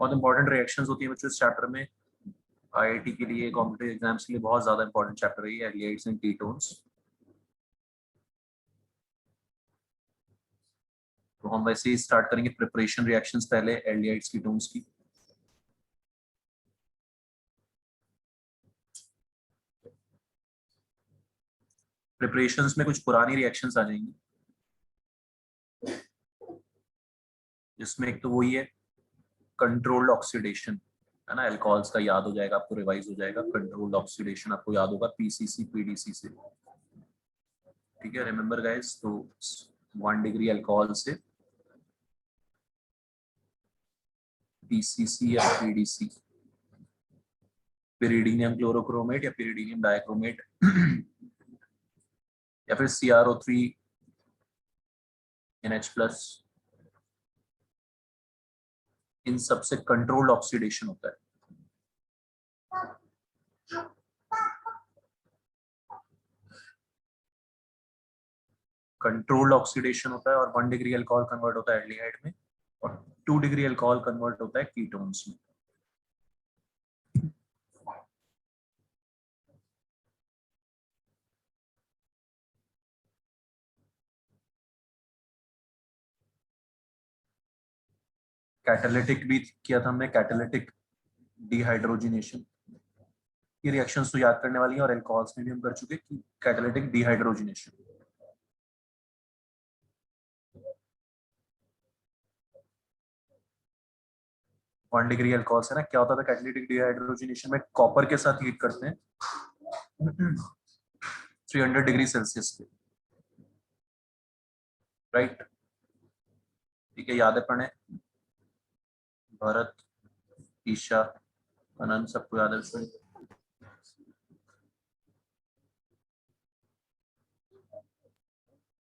बहुत important reactions होती है बच्चों इस चैप्टर में। आईआईटी के लिए, कॉम्पिटिटिव एग्जाम्स के लिए बहुत ज्यादा इंपॉर्टेंट चैप्टर है ये, एल्डिहाइड्स एंड कीटोन्स। तो हम वैसे ही स्टार्ट करेंगे प्रिपरेशन रिएक्शंस पहले एल्डिहाइड्स कीटोन्स की। प्रिपरेशंस में कुछ पुरानी रिएक्शंस आ जाएंगी, जिसमें एक तो वही है कंट्रोल्ड ऑक्सीडेशन, है ना। अल्कोहल्स का याद हो जाएगा आपको, रिवाइज हो जाएगा। कंट्रोल्ड ऑक्सीडेशन आपको याद होगा पीसीसी पीडीसी से, ठीक है, रिमेंबर गाइस। तो 1 डिग्री अल्कोहल से पीसीसी या पीडीसी, पिरिडीनियम क्लोरोक्रोमेट या पिरिडीनियम डाइक्रोमेट या फिर CrO3 NH+, इन सबसे कंट्रोल्ड ऑक्सीडेशन होता है। कंट्रोल्ड ऑक्सीडेशन होता है और 1 डिग्री अल्कोहल कन्वर्ट होता है एल्डिहाइड में, और 2 डिग्री अल्कोहल कन्वर्ट होता है कीटोन्स में। कैटालिटिक भी किया था हमने, कैटालिटिक डिहाइड्रोजिनेशन। ये रिएक्शंस तो याद करने वाली हैं, और अल्कोहल्स में भी हम कर चुके कि catalytic dehydrogenation. One degree alcohol से ना क्या होता था कैटालिटिक डिहाइड्रोजिनेशन में, कॉपर के साथ हीट करते हैं 300 डिग्री सेल्सियस पे, राइट। ठीक है, याद है पढ़े, भरत, ईशा, अनंत, सबको याद है।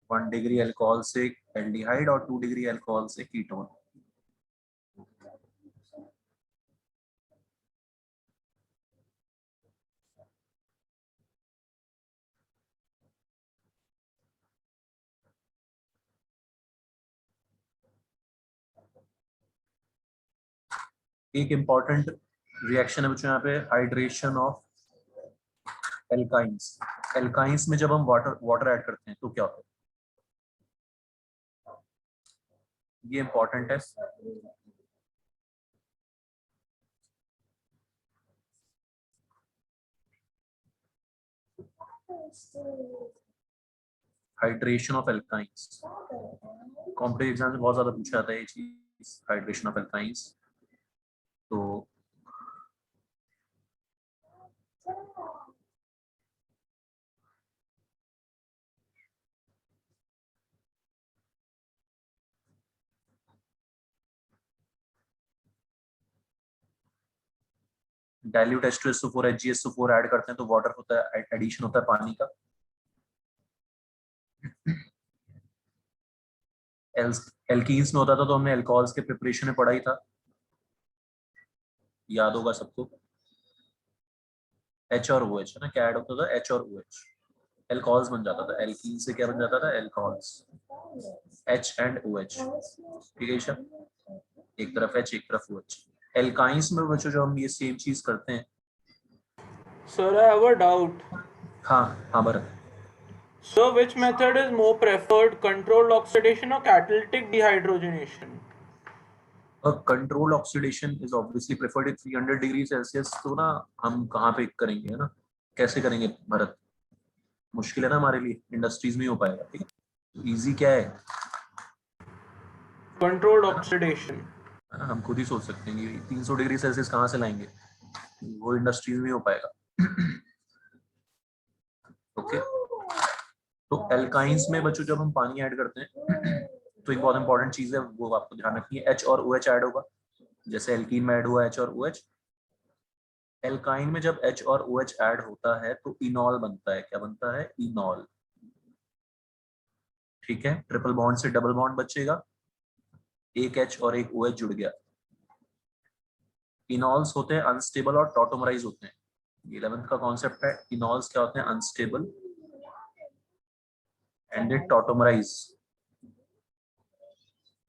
1 डिग्री अल्कोहल से एल्डिहाइड और 2 डिग्री अल्कोहल से कीटोन। एक इंपॉर्टेंट रिएक्शन है बच्चों यहाँ पे, हाइड्रेशन ऑफ एल्काइंस। एल्काइंस में जब हम वाटर ऐड करते हैं तो क्या होता है, ये इंपॉर्टेंट है। Hydration of alkynes competitive exam में बहुत ज्यादा पूछा जाता है ये चीज, हाइड्रेशन ऑफ एल्काइंस। तो डाइल्यूट H2SO4 HgSO4 ऐड करते हैं तो वाटर होता है, एडिशन होता है पानी का। एल्कीन्स में होता था तो हमने अल्कोहल्स के प्रिपरेशन में पढ़ा ही था, याद होगा सबको। H और OH है ना, क्या ऐड होता था, H और OH, अल्कोहल्स बन जाता था। एल्कीन से क्या बन जाता था, अल्कोहल्स, H एंड OH, ठीक है ईशा, एक तरफ H एक तरफ OH। एल्काइंस में बच्चों जो हम ये सेम चीज करते हैं। Sir, I have a doubt. हाँ हाँ Bharat. So, which method is more preferred, controlled oxidation or catalytic dehydrogenation? Control oxidation is obviously preferred at 300 degree Celsius. तो ना हम कहाँ पे करेंगे, है ना, कैसे करेंगे भरत, मुश्किल है ना हमारे लिए, इंडस्ट्रीज में ही हो पाएगा, ठीक है। इजी क्या है, Controlled oxidation. हम खुद ही सोच सकते हैं कि 300 डिग्री सेल्सियस कहाँ से लाएंगे, वो इंडस्ट्रीज में ही हो पाएगा। ओके, तो एल्काइंस में बच्चों जब हम पानी ऐड करते हैं तो एक बहुत इंपॉर्टेंट चीज है, वो आपको ध्यान रखनी है, H और OH ऐड होगा। जैसे एल्कीन में ऐड हुआ H और OH, एल्काइन में जब H और OH ऐड होता है तो इनॉल बनता है। क्या बनता है, इनॉल, ठीक है। ट्रिपल बॉन्ड से डबल बॉन्ड बचेगा, एक H और एक OH जुड़ गया। इनॉल्स होते हैं अनस्टेबल और टॉटोमराइज होते हैं, 11th का कॉन्सेप्ट है। इनॉल्स क्या होते हैं, unstable and they tautomerize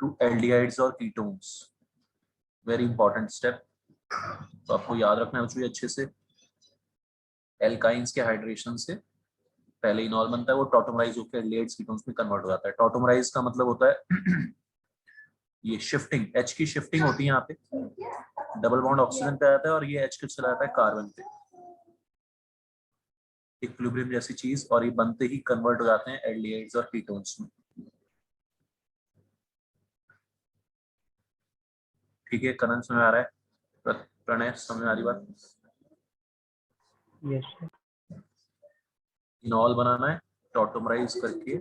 to aldehydes और कीटोन्स। वेरी इंपॉर्टेंट स्टेप, तो आपको याद रखना चाहिए अच्छे से। एल्काइंस के हाइड्रेशन से पहले इनॉल बनता है, वो टॉटोमराइज होकर एल्डिहाइड्स कीटोन्स में कन्वर्ट हो जाता है। टॉटोमराइज का मतलब होता है ये शिफ्टिंग, एच की शिफ्टिंग होती है यहाँ पे, डबल बॉन्ड ऑक्सीजन पे आता है और ये एच के चला जाता है कार्बन पे, इक्विलिब्रियम जैसी चीज, और ये बनते ही कन्वर्ट हो जाते हैं एल्डिहाइड्स और कीटोन्स में। ठीक है, करण समझ आ रहा है? प्रणय समझ आ रही बात? Yes sir. इनॉल बनाना है टॉटोमराइज करके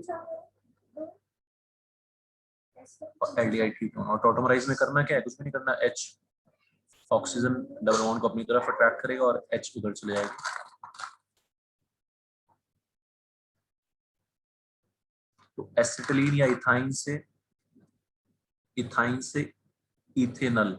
एल्डिहाइड कीटोन, और टॉटोमराइज में करना क्या है, कुछ भी नहीं करना, एच ऑक्सीजन डबल बॉन्ड को अपनी तरफ अट्रैक्ट करेगा और एच उधर चले जाएगा। तो एसिटिलीन या इथाइन से इथेनल,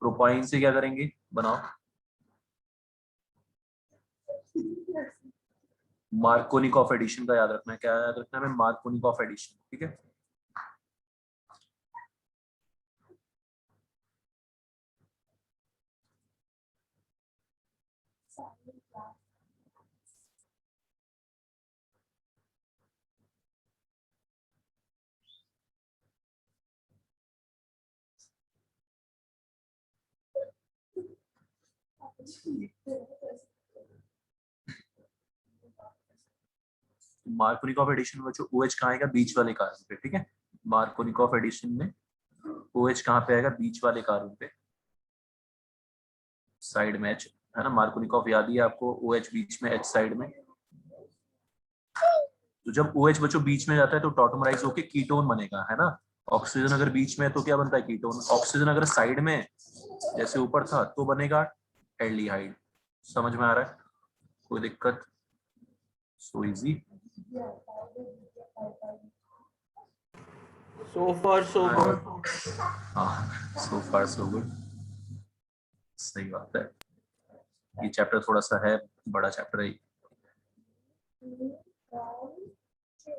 प्रोपाइन से क्या करेंगे, बनाओ मार्कोनिकॉफ एडिशन का याद रखना है, क्या याद रखना है, मार्कोनिकॉफ एडिशन। ठीक है, मार्कोनिकॉफ एडिशन में जो OH कहाँ आएगा, बीच वाले कार्बन पे। ठीक है, मार्कोनिकॉफ एडिशन में OH कहाँ पे आएगा, बीच वाले कार्बन पे, साइड में H है ना, मार्कोनिकॉफ याद ही है आपको, OH बीच में, H साइड में। तो जब OH बच्चों बीच में जाता है तो टॉटोमराइज होके कीटोन बनेगा, है ना। ऑक्सीजन अगर बीच में है तो क्या बनता है, कीटोन। ऑक्सीजन अगर साइड में है, जैसे ऊपर था, तो बनेगा एल्डिहाइड। समझ में आ रहा है, कोई दिक्कत? So easy. So far so good. हाँ, सो फार सो गुड, सही बात है। ये चैप्टर थोड़ा सा है, बड़ा चैप्टर है,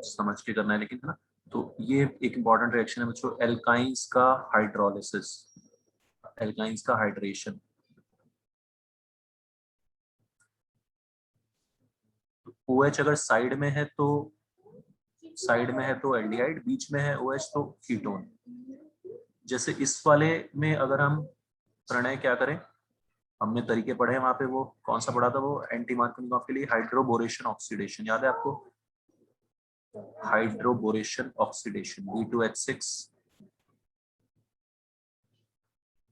समझ के करना है लेकिन, है ना। तो ये एक इंपॉर्टेंट रिएक्शन है बच्चों, एल्काइंस का हाइड्रोलिसिस, एल्काइंस का हाइड्रेशन। OH अगर साइड में है तो एल्डिहाइड, बीच में है OH तो कीटोन। जैसे इस वाले में अगर हम प्रणय क्या करें, हमने तरीके पढ़े हैं वहां पे, वो कौन सा पढ़ा था, वो एंटी मार्कोनिकॉफ के लिए हाइड्रोबोरेशन ऑक्सीडेशन, याद है आपको? हाइड्रोबोरेशन ऑक्सीडेशन B2H6,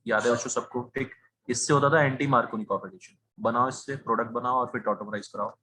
याद है बच्चों सबको? ठीक, इससे होता था एंटी मार्कोनिकॉफ एडिशन। बनाओ, इससे प्रोडक्ट बनाओ और फिर टॉटोमराइज कराओ।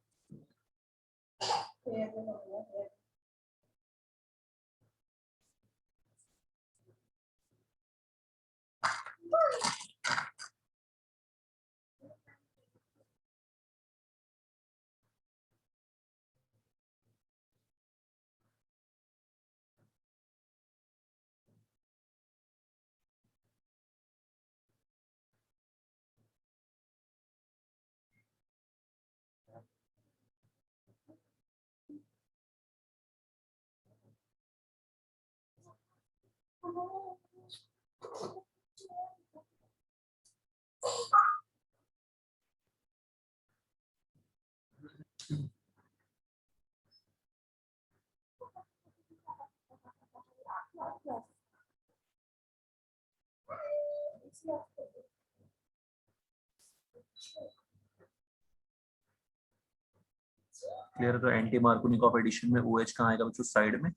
क्लियर? तो एंटी मार्कोनिकॉफ एडिशन में OH कहाँ आएगा बच्चों, साइड में।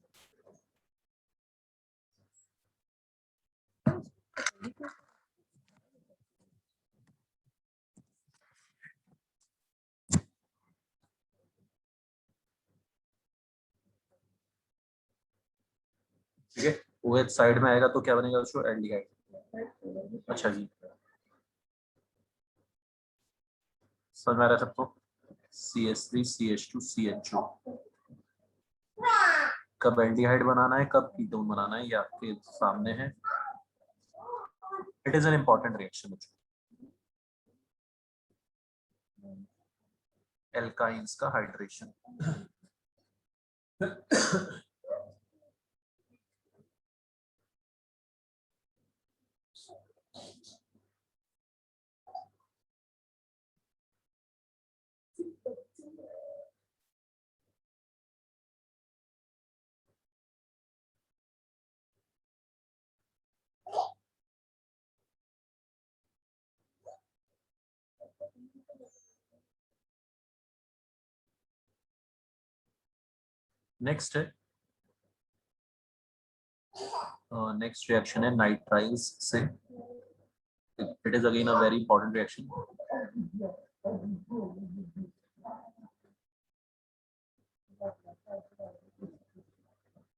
ठीक है, OH साइड में आएगा तो क्या बनेगा बच्चों, एल्डिहाइड। अच्छा जी, समझ में आ रहा है सबको? CH3CH2CHO, कब एल्डिहाइड बनाना है, कब कीटोन बनाना है, ये आपके सामने है। It is an important reaction. Alkynes का हाइड्रेशन। नेक्स्ट है नेक्स्ट रिएक्शन है नाइट्राइल्स से। It is again a very important reaction.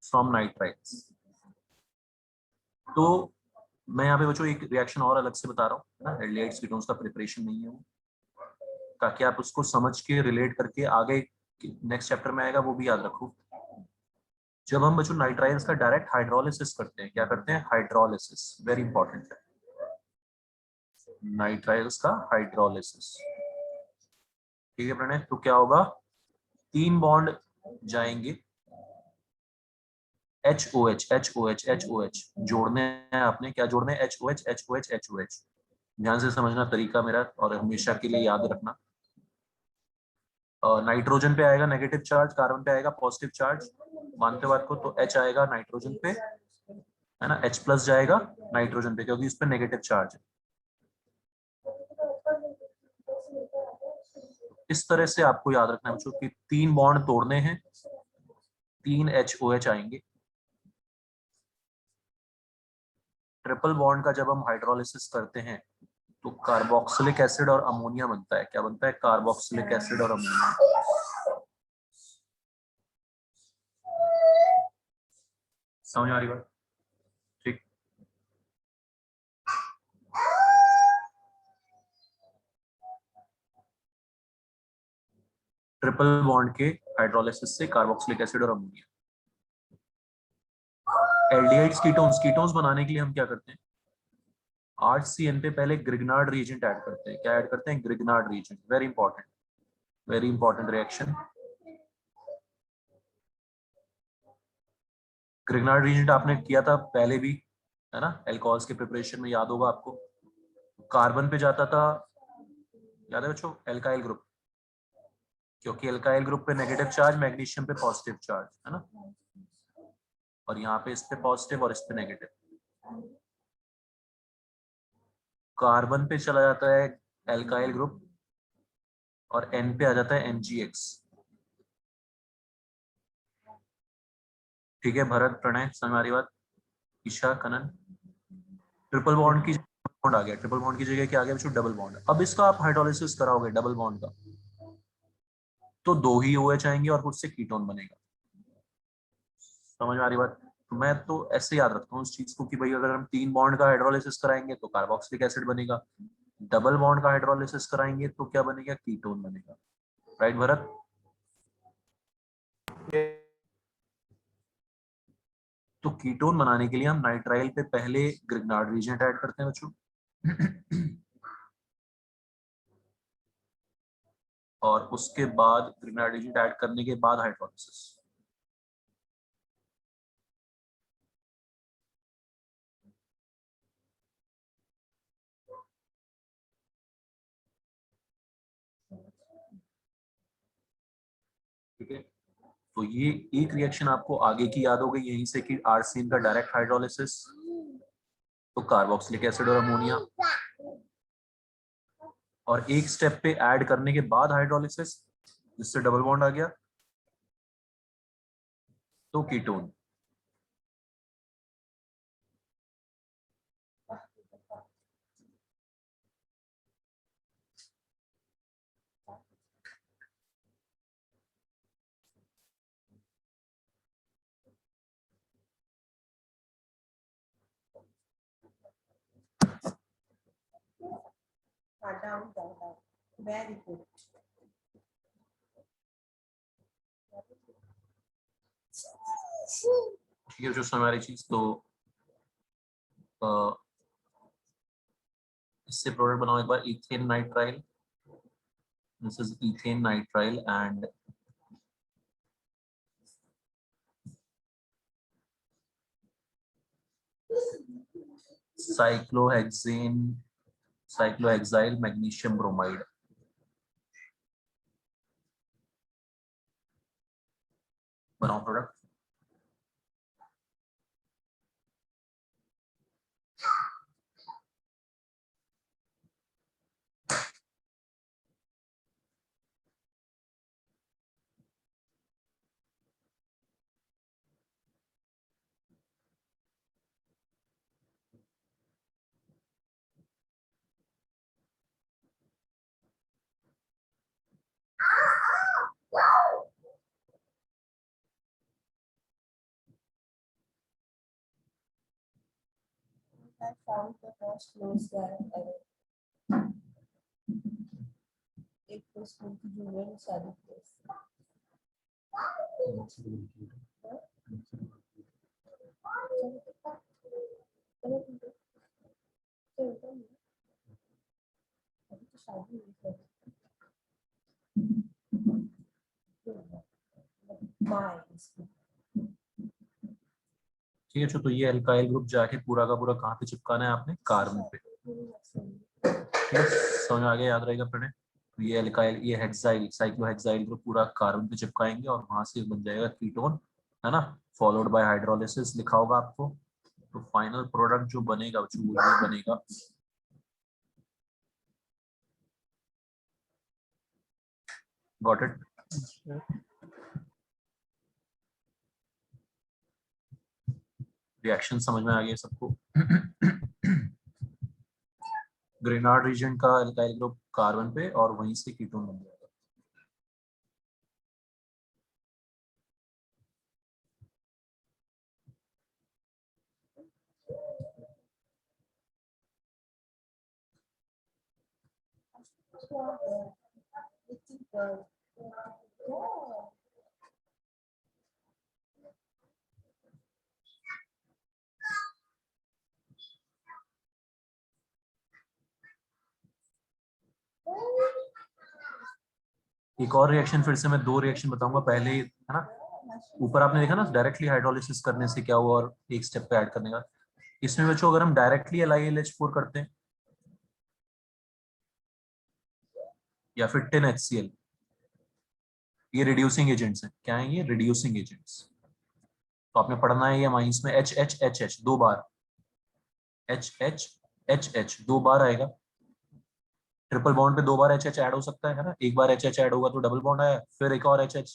From nitriles. तो मैं यहाँ पे बच्चों एक रिएक्शन और अलग से बता रहा हूँ, है ना, एल्डिहाइड्स कीटोन्स का प्रिपरेशन नहीं है वो, ताकि आप उसको समझ के रिलेट करके आगे नेक्स्ट चैप्टर में आएगा वो भी याद रखो। जब हम बच्चों नाइट्राइल्स का डायरेक्ट हाइड्रोलिसिस करते हैं, क्या करते हैं, हाइड्रोलिसिस, वेरी इंपॉर्टेंट है, नाइट्राइल्स का हाइड्रोलिसिस। ठीक है प्रणय, तो क्या होगा, 3 बॉन्ड जाएंगे, HOH HOH HOH जोड़ने हैं आपने, क्या जोड़ने हैं, HOH HOH HOH। ध्यान से समझना तरीका मेरा और हमेशा के लिए याद रखना। नाइट्रोजन पे आएगा नेगेटिव चार्ज, कार्बन पे आएगा पॉजिटिव चार्ज, मानते बात को, तो H आएगा नाइट्रोजन पे, है ना, H प्लस जाएगा नाइट्रोजन पे क्योंकि इस पे नेगेटिव चार्ज है। इस तरह से आपको याद रखना है बच्चों कि 3 बॉन्ड तोड़ने हैं, 3 HOH आएंगे। ट्रिपल बॉन्ड का जब हम हाइड्रोलिसिस करते हैं तो कार्बोक्सिलिक एसिड और अमोनिया बनता है। क्या बनता है, कार्बोक्सिलिक एसिड और अमोनिया। समझ आ रही बात, ठीक। ट्रिपल बॉन्ड के हाइड्रोलिसिस से कार्बोक्सिलिक एसिड और अमोनिया। एल्डिहाइड्स कीटोन्स, कीटोन्स बनाने के लिए हम क्या करते हैं, HCN पे पहले ग्रिग्नार्ड रिएजेंट ऐड करते हैं। क्या ऐड करते हैं, Grignard reagent, very important reaction. Grignard reagent आपने किया था पहले भी, है ना, एल्कोहल्स के प्रिपरेशन में, याद होगा आपको। कार्बन पे जाता था, याद है बच्चों, एल्काइल ग्रुप, क्योंकि एल्काइल ग्रुप पे नेगेटिव चार्ज, मैग्नीशियम पे पॉजिटिव चार्ज, है ना, और यहाँ पे इस पे पॉजिटिव और इस पे नेगेटिव। कार्बन पे चला जाता है एल्काइल ग्रुप और N पे आ जाता है NGX। ठीक है भरत, प्रणय, समझ आ रही बात, ईशा, कनन। ट्रिपल बॉन्ड की बॉन्ड आ गया, ट्रिपल बॉन्ड की जगह क्या आ गया बच्चों, डबल बॉन्ड। अब इसका आप हाइड्रोलिसिस कराओगे डबल बॉन्ड का, तो 2 ही OH आएंगे और उससे कीटोन बनेगा। समझ में आ रही बात। तो मैं तो ऐसे याद रखता हूँ उस चीज को कि भाई अगर हम 3 बॉन्ड का हाइड्रोलिसिस कराएंगे तो कार्बोक्सिलिक एसिड बनेगा, डबल बॉन्ड का हाइड्रोलिसिस कराएंगे तो क्या बनेगा, कीटोन बनेगा। राइट भरत। तो कीटोन बनाने के लिए हम नाइट्राइल पे पहले ग्रिग्नार्ड रिएजेंट ऐड करते हैं बच्चों, और उसके बाद ग्रिग्नार्ड रिएजेंट ऐड करने के बाद हाइड्रोलिसिस। ठीक है, तो ये एक रिएक्शन आपको आगे की याद हो गई यहीं से कि आरसीएन का डायरेक्ट हाइड्रोलिसिस, तो कार्बोक्सिलिक एसिड और अमोनिया, और एक स्टेप पे ऐड करने के बाद हाइड्रोलिसिस जिससे डबल बॉन्ड आ गया, तो कीटोन। Very good. ठीक है जो हमारी चीज, तो इससे प्रोडक्ट बनाओ एक बार, ethane nitrile, this is ethane nitrile and cyclohexyl magnesium bromide. बनाओ product. I found the most close guy ever. एक तो स्कूल की जूनियर शादी प्लेस। अभी तो शादी हुई है। ठीक है, तो ये अल्काइल ग्रुप जाके पूरा का पूरा कहाँ पे चिपकाना है आपने, कार्बन पे। ठीक है, समझ में आ गया, याद रहेगा प्रणय। तो ये अल्काइल, ये हेक्साइल, साइक्लोहेक्साइल ग्रुप पूरा कार्बन पे चिपकाएंगे और वहां से बन जाएगा कीटोन, है ना, फॉलोड बाय हाइड्रोलिसिस लिखा होगा आपको। तो फाइनल प्रोडक्ट जो बनेगा वो ये बनेगा गॉट इट। रिएक्शन समझ में आ गया सबको। ग्रेनार्ड रीजन का अल्काइल ग्रुप कार्बन पे और वहीं से कीटोन बन जाएगा। एक और रिएक्शन, फिर से मैं दो रिएक्शन बताऊंगा। पहले, है ना, ऊपर आपने देखा ना डायरेक्टली हाइड्रोलिसिस करने से क्या हुआ और एक स्टेप पे ऐड करने का। इसमें बच्चों अगर हम डायरेक्टली LiLH4 करते हैं या फिर 10HCl, ये रिड्यूसिंग एजेंट्स हैं। क्या है ये? Reducing agents. तो आपने पढ़ना है ये अमाइंस में HHHH दो बार, HHHH दो बार आएगा। ट्रिपल बॉन्ड पे दो बार HH ऐड हो सकता है ना, एक बार HH ऐड होगा तो डबल बॉन्ड आया, फिर एक और HH।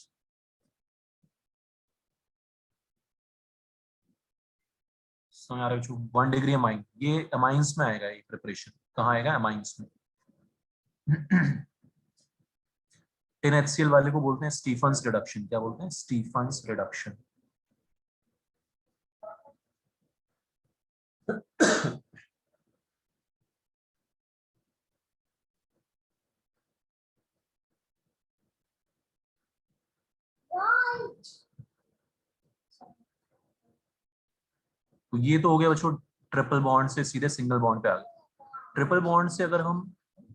समझ आ रहा है? 1 डिग्री अमाइन, ये अमाइंस में आएगा। ये प्रिपरेशन कहाँ आएगा? अमाइंस में। 10HCl वाले को बोलते हैं स्टीफन्स रिडक्शन। क्या बोलते हैं? Stephens reduction. तो ये तो हो गया बच्चों, ट्रिपल बॉन्ड से सीधे सिंगल बॉन्ड पे आ गए। ट्रिपल बॉन्ड से अगर हम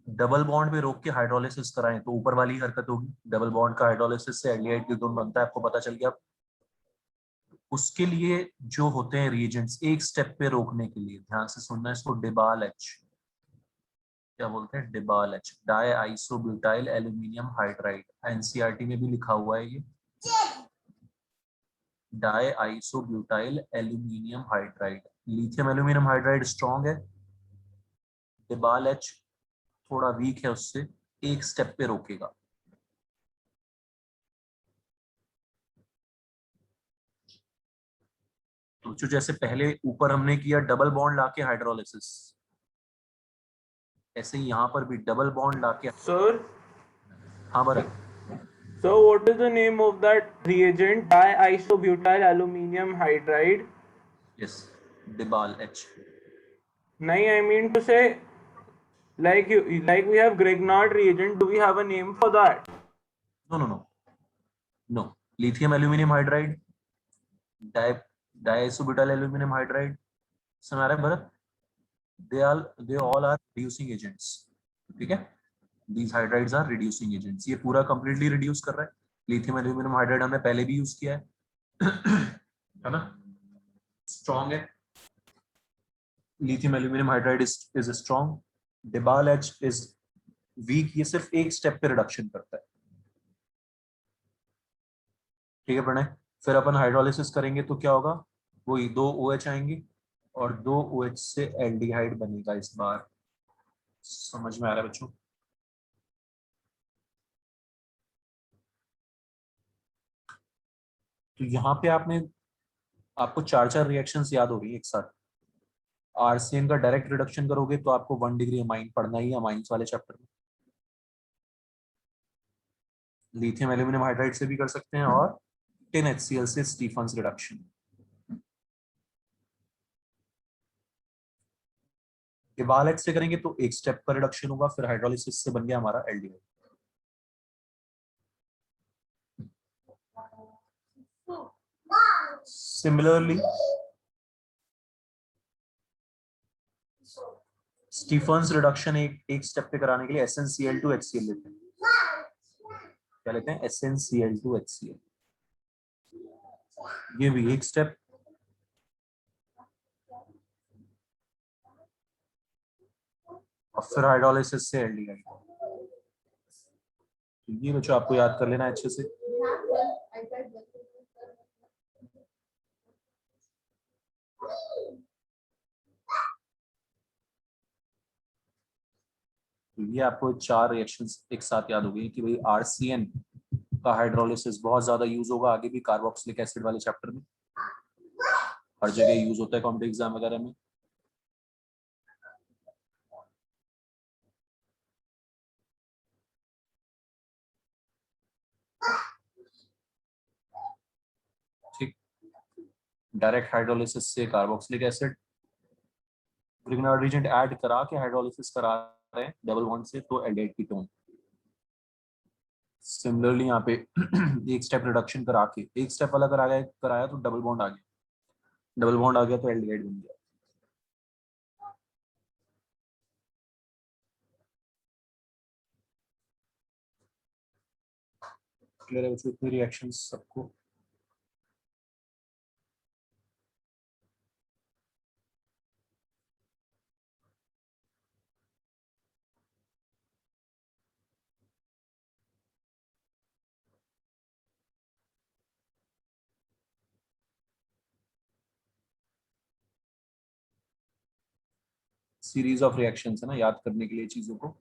डबल बॉन्ड पे रोक के हाइड्रोलिसिस कराएं तो ऊपर वाली हरकत होगी। डबल बॉन्ड का हाइड्रोलिसिस से एल्डिहाइड कीटोन बनता है, आपको पता चल गया। उसके लिए जो होते हैं रिएजेंट्स, एक स्टेप पे रोकने के लिए, ध्यान से सुनना इसको, डिबाल एच। क्या बोलते हैं? DIBAL H, diisobutyl aluminium hydride. NCERT में भी लिखा हुआ है ये, diisobutyl aluminium hydride. Lithium aluminium hydride strong है, डिबाल एच थोड़ा वीक है, उससे एक स्टेप पे रोकेगा। तो जो जैसे पहले ऊपर हमने किया डबल बॉन्ड लाके हाइड्रोलिसिस, ऐसे ही यहाँ पर भी डबल बॉन्ड लाके। Sir, हाँ Bharat. so what is the name of that reagent? Diisobutyl aluminium hydride. Yes, DIBAL H. Nahi, I mean to say, like we have Grignard reagent. Do we have a name for that? No no no no, lithium aluminium hydride, di diisobutyl aluminium hydride. समझ आ रहा है Bharat? they all are reducing agents. ठीक है, these hydrides are reducing agents. ये पूरा completely reduce कर रहा है. लिथियम एल्यूमिनियम हाइड्राइड हमने पहले भी यूज किया है ना, स्ट्रॉन्ग है. Lithium aluminium hydride is strong. DIBAL H is weak. ये सिर्फ एक स्टेप पे रिडक्शन करता है. ठीक है प्रणय, फिर अपन हाइड्रोलिसिस करेंगे तो क्या होगा, वही 2 OH आएंगे और 2 OH से एल्डिहाइड बनेगा. इस बार समझ में आ रहा है बच्चों? तो यहाँ पे आपको 4 रिएक्शंस याद हो रही है एक साथ. आरसीएन का डायरेक्ट रिडक्शन करोगे तो आपको 1 डिग्री अमाइन पढ़ना ही है अमाइंस वाले चैप्टर में. लिथियम एल्यूमिनियम हाइड्राइड से भी कर सकते हैं और 10 HCl से स्टीफन्स रिडक्शन. डिबालेट से करेंगे तो एक स्टेप का रिडक्शन होगा, फिर हाइड्रोलिसिस से बन गया हमारा एल्डिहाइड. सिमिलरली स्टीफन्स रिडक्शन एक स्टेप पे कराने के लिए SnCl2 HCl लेते हैं. क्या लेते हैं? SnCl2 HCl. ये भी एक स्टेप. और फिर हाइड्रोलिसिस से एल्डिहाइड. ये बच्चों आपको याद कर लेना अच्छे से. ये आपको 4 रिएक्शंस एक साथ याद हो गई कि भाई आरसीएन का हाइड्रोलिसिस बहुत ज्यादा यूज होगा आगे भी कार्बोक्सिलिक एसिड वाले चैप्टर में. हर जगह यूज होता है कॉम्पिटिटिव एग्जाम वगैरह में. ठीक, डायरेक्ट हाइड्रोलिसिस से carboxylic acid, Grignard reagent add करा के हाइड्रोलिसिस करा रहे हैं डबल बॉन्ड से तो एल्डिहाइड कीटोन. सिमिलरली यहाँ पे एक स्टेप रिडक्शन करा के एक स्टेप वाला कराया तो डबल बॉन्ड आ गया. डबल बॉन्ड आ गया तो एल्डिहाइड बन गया. क्लियर है बच्चों इतनी रिएक्शंस सबको? सीरीज ऑफ रिएक्शंस है ना, याद करने के लिए चीजों को.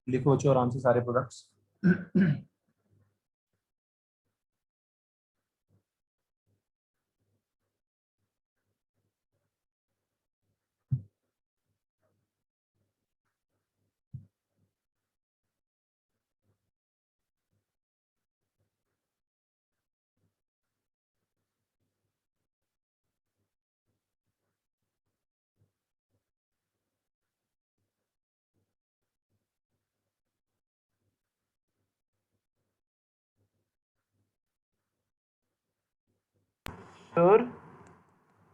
लिखो बच्चों आराम से सारे products. Sir,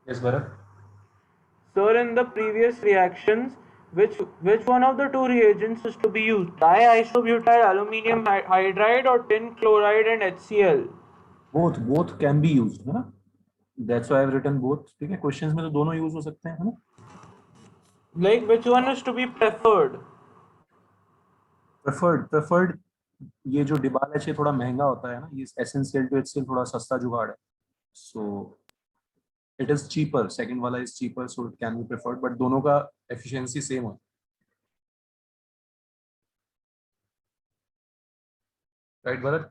yes Bharat. sir, in the previous reactions, Which one of the two reagents is to be used? Diisobutyl aluminum hydride or tin chloride and HCl? both can be used, है ना? That's why I've written both. ठीक है, questions में तो दोनों use हो सकते हैं, है ना? Like which one is to be preferred? Preferred ये जो डिबाल है थोड़ा महंगा होता है ना, ये एसेंशियल टू HCl थोड़ा सस्ता जुगाड़ है, so it is cheaper, second वाला is cheaper, so it can be preferred, but दोनों का एफिशिएंसी सेम है, राइट भरत?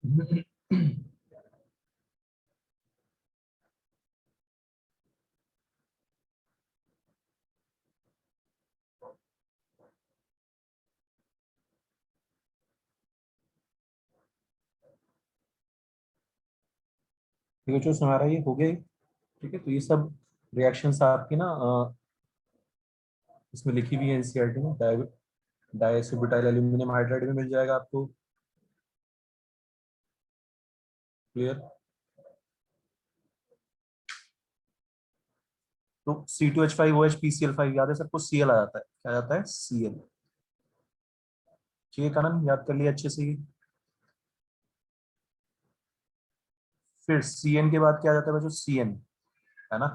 ठीक है, जो हमारा ये हो गया, ठीक है, तो ये सब रिएक्शंस आपकी ना इसमें लिखी हुई है एनसीईआरटी में, डाइसोब्यूटाइल एल्यूमिनियम हाइड्राइड में मिल जाएगा आपको, क्लियर? तो C2H5OH PCl5 याद है सबको, Cl आ जाता है, क्या आ जाता है? Cl। ठीक है कानन, याद कर लिया अच्छे से ही। फिर Cn के बाद क्या आ जाता है बच्चों? Cn, है ना?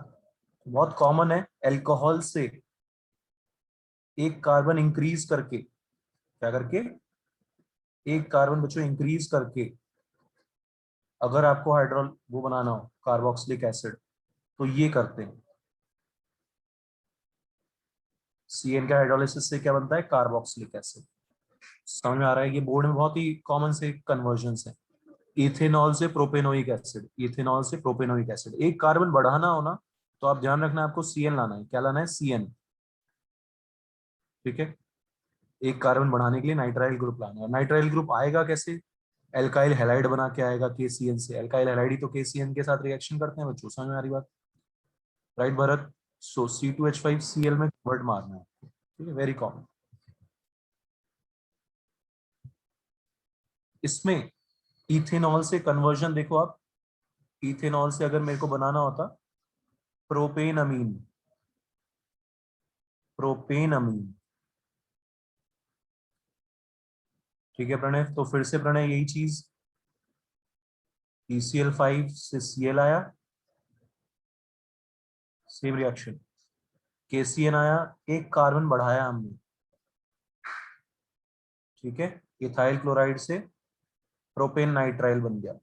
बहुत कॉमन है, अल्कोहल से एक कार्बन इंक्रीज करके, क्या करके? एक कार्बन बच्चों इंक्रीज करके अगर आपको हाइड्रोल वो बनाना हो कार्बोक्सिलिक एसिड, तो ये करते हैं। Cn का हाइड्रोलिसिस से क्या बनता है? Carboxylic acid. समझ में आ रहा है? ये बोर्ड में बहुत ही कॉमन से कन्वर्जन है। इथेनॉल से प्रोपेनोइक एसिड, इथेनॉल से प्रोपेनोइक एसिड, एक कार्बन बढ़ाना हो ना, तो आप ध्यान रखना आपको Cn लाना है। क्या लाना है? Cn। ठीक है, एक कार्बन बढ़ाने के लिए नाइट्राइल ग्रुप लाना है। नाइट्राइल ग्रुप आएगा कैसे? एल्काइल हैलाइड बना के आएगा KCN से। एल्काइल हैलाइड ही तो KCN के साथ रिएक्शन करते हैं बच्चों, समझ में आ रही बात? राइट भरत? सो C2H5Cl में वर्ड मारना है आपको, ठीक है, वेरी कॉमन। इसमें इथेनॉल से कन्वर्जन देखो आप, इथेनॉल से अगर मेरे को बनाना होता प्रोपेन अमीन, प्रोपेन अमीन, ठीक है प्रणय? तो फिर से प्रणय यही चीज, PCl5 से Cl आया, सेम रिएक्शन, KCN आया, एक कार्बन बढ़ाया हमने, ठीक है, इथाइल क्लोराइड से प्रोपेन नाइट्राइल बन गया।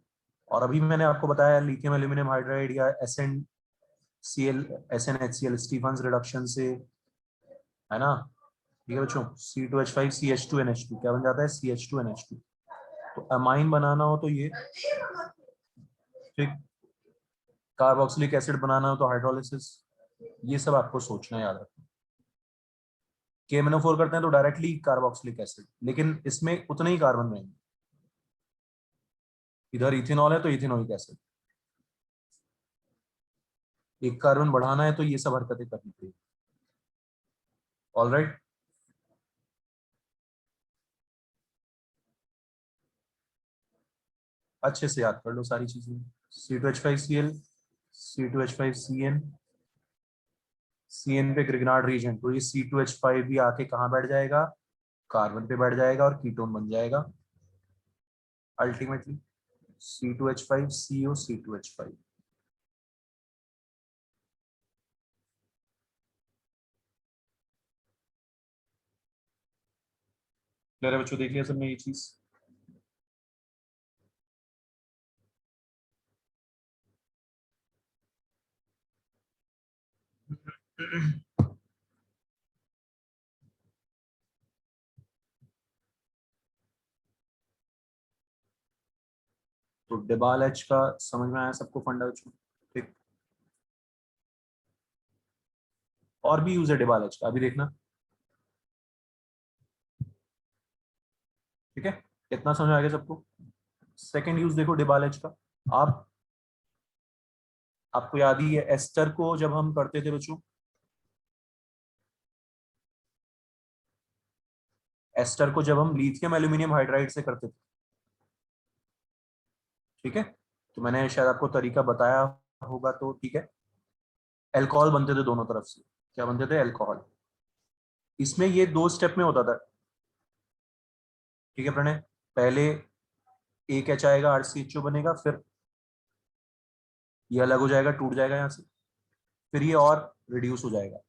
और अभी मैंने आपको बताया लिथियम एल्यूमिनियम हाइड्राइड या SnHCl स्टीफंस रिडक्शन से, है ना? ठीक है बच्चों, C2H5CH2NH2 क्या बन जाता है? CH2NH2। तो अमाइन बनाना हो तो ये, ठीक, कार्बोक्सिलिक एसिड बनाना हो तो हाइड्रोलिसिस, ये सब आपको सोचना है, याद रखना। KMnO4 करते हैं तो डायरेक्टली कार्बोक्सिलिक एसिड, लेकिन इसमें उतने ही कार्बन रहेंगे। इधर इथेनॉल है तो इथेनॉइक एसिड, एक कार्बन बढ़ाना है तो ये सब हरकतें करनी पड़ेगी। ऑलराइट, अच्छे से याद कर लो सारी चीजें। C2H5Cl, C2H5Cn, Cn पे ग्रिग्नार्ड रीजन, तो ये C2H5 भी आके कहाँ बैठ जाएगा? कार्बन पे बैठ जाएगा और कीटोन बन जाएगा अल्टीमेटली, C2H5CO, C2H5। क्लियर है बच्चों? देख लिया सबने ये चीज? तो डिबाल एच का समझ में आया सबको फंडा बच्चों? ठीक, और भी यूज है डिबाल एच का, अभी देखना। ठीक है, इतना समझ आ गया सबको? सेकंड यूज देखो डिबाल एच का। आप, आपको याद ही है एस्टर को जब हम करते थे बच्चों, एस्टर को जब हम लिथियम एल्यूमिनियम हाइड्राइड से करते थे, ठीक है, तो मैंने शायद आपको तरीका बताया होगा, तो ठीक है, अल्कोहल बनते थे दोनों तरफ से। क्या बनते थे? अल्कोहल। इसमें ये दो स्टेप में होता था, ठीक है प्रणय? पहले एक एच आएगा, RCHO बनेगा, फिर ये अलग हो जाएगा, टूट जाएगा यहाँ से, फिर ये और रिड्यूस हो जाएगा,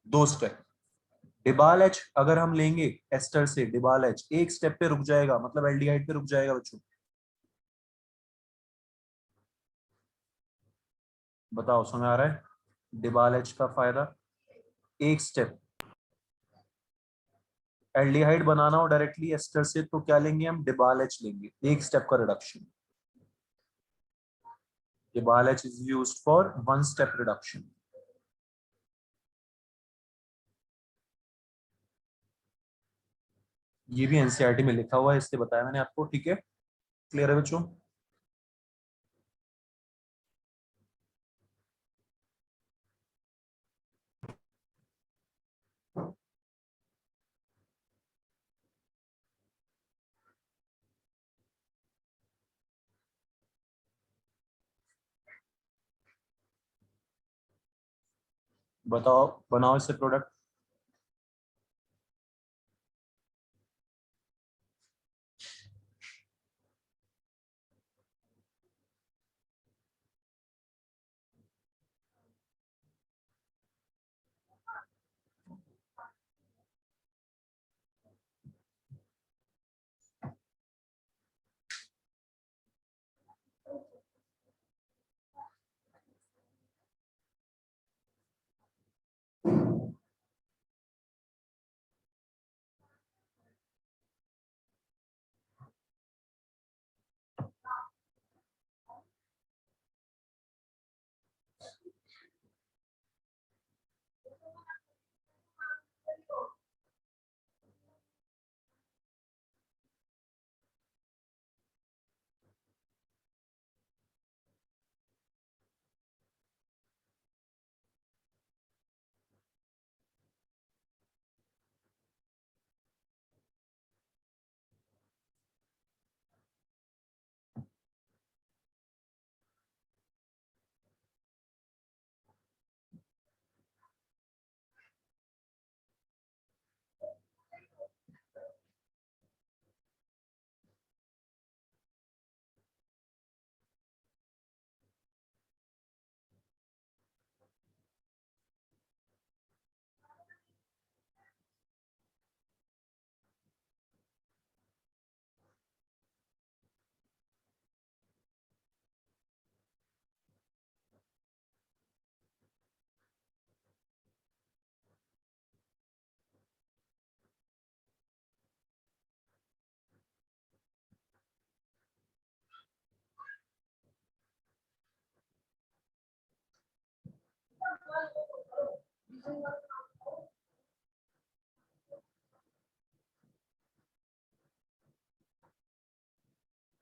दो स्टेप। डिबाल एच अगर हम लेंगे एस्टर से, डिबाल एच एक स्टेप पे रुक जाएगा, मतलब एल्डिहाइड पे रुक जाएगा बच्चों। बताओ समझ आ रहा है? डिबाल एच का फायदा, एक स्टेप। एल्डिहाइड बनाना हो डायरेक्टली एस्टर से तो क्या लेंगे हम? डिबाल एच लेंगे, एक स्टेप का reduction. DIBAL H is used for one step reduction. ये भी एनसीईआरटी में लिखा हुआ है, इसलिए बताया मैंने आपको, ठीक है? क्लियर है बच्चों? बताओ, बनाओ इससे प्रोडक्ट।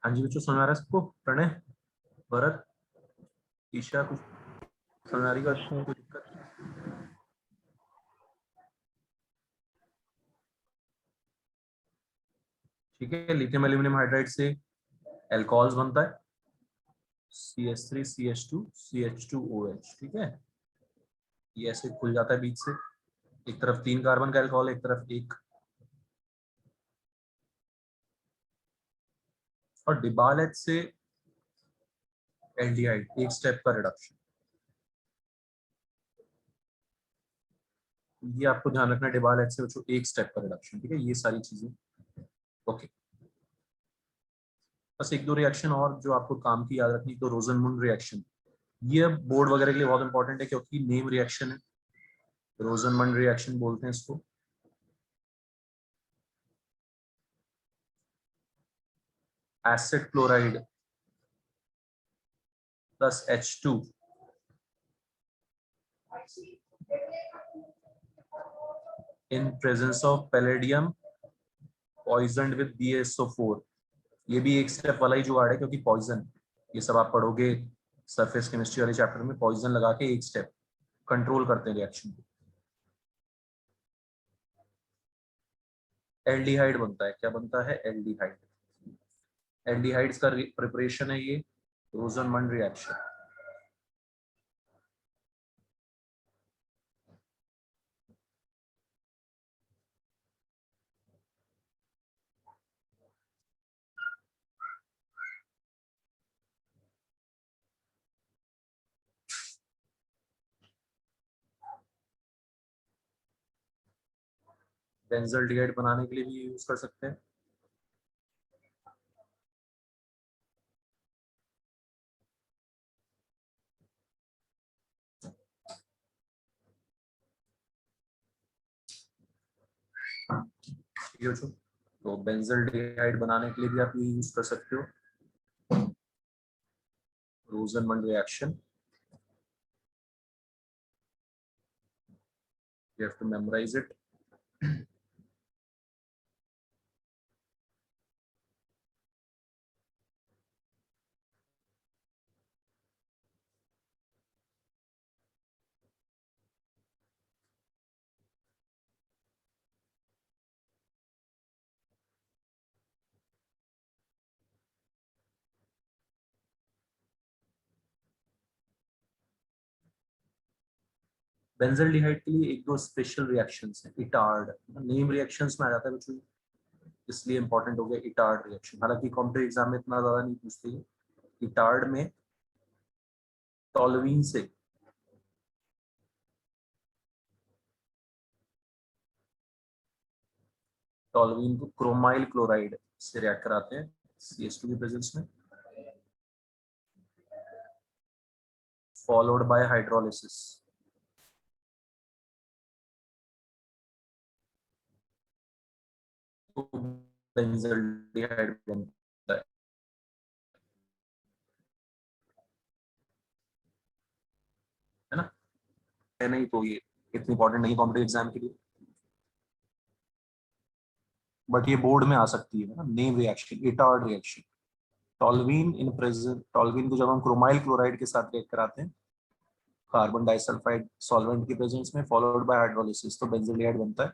हाँ जी बच्चों, समझ आ रहा है सबको? प्रणय, भरत, ईशा, कुछ समझ आ रही है? कोई दिक्कत? ठीक है, लिथियम एल्यूमिनियम हाइड्राइड से एल्कोहल्स बनता है, CH3 CH2 CH2OH। ठीक है, ये ऐसे खुल जाता है बीच से, एक तरफ 3 कार्बन का एल्कोहल, एक तरफ एक। और डिबाल एच से एल्डिहाइड, एक स्टेप का रिडक्शन। ये आपको ध्यान रखना है, डिबाल एच से बच्चों एक स्टेप का रिडक्शन। ठीक है, ये सारी चीजें ओके। बस एक दो रिएक्शन और जो आपको काम की याद रखनी, तो रोजनमुंड रिएक्शन, ये बोर्ड वगैरह के लिए बहुत इंपॉर्टेंट है क्योंकि नेम रिएक्शन है। रोजनमंड रिएक्शन बोलते हैं इसको। Acid chloride plus H2 in presence of palladium poisoned with BaSO4। ये भी एक स्टेप वाला ही जुगाड़ है क्योंकि पॉइजन, ये सब आप पढ़ोगे सरफेस केमिस्ट्री वाले चैप्टर में, पॉइजन लगा के एक स्टेप कंट्रोल करते हैं रिएक्शन को। एल्डिहाइड बनता है, क्या बनता है? एल्डिहाइड। एल्डिहाइड्स का प्रिपरेशन है ये रोजनमंड रिएक्शन। बेंजल्डिहाइड बनाने के लिए भी यूज कर सकते हैं। ये जो, तो बेंजल्डिहाइड बनाने के लिए भी आप ये यूज कर सकते हो, रोजनमंड reaction. You have to memorize it. Benzaldehyde के लिए एक दो स्पेशल रिएक्शंस हैं, इटार्ड नेम रिएक्शंस में आ जाता है बच्चों, इसलिए इंपॉर्टेंट हो गया इटार्ड रिएक्शन। हालांकि कॉम्पिटिटिव एग्जाम में इतना ज्यादा नहीं पूछते हैं। इटार्ड में टॉलवीन से टॉलवीन को क्रोमाइल क्लोराइड से रिएक्ट कराते हैं CH2 की प्रेजेंस में, फॉलोड बाय हाइड्रोलिसिस। तो बेंजल्डिहाइड बनता है ना, है नहीं तो ये इतनी इंपॉर्टेंट नहीं कॉम्पिटिटिव एग्जाम के लिए, बट ये बोर्ड में आ सकती है ना। Name reaction Etard reaction, toluene in present, toluene को जब हम क्रोमाइल क्लोराइड के साथ रिएक्ट कराते हैं कार्बन डाइसल्फाइड सॉल्वेंट की प्रेजेंस में, फॉलोड बाय हाइड्रोलिसिस, तो बेंजल्डिहाइड बनता है।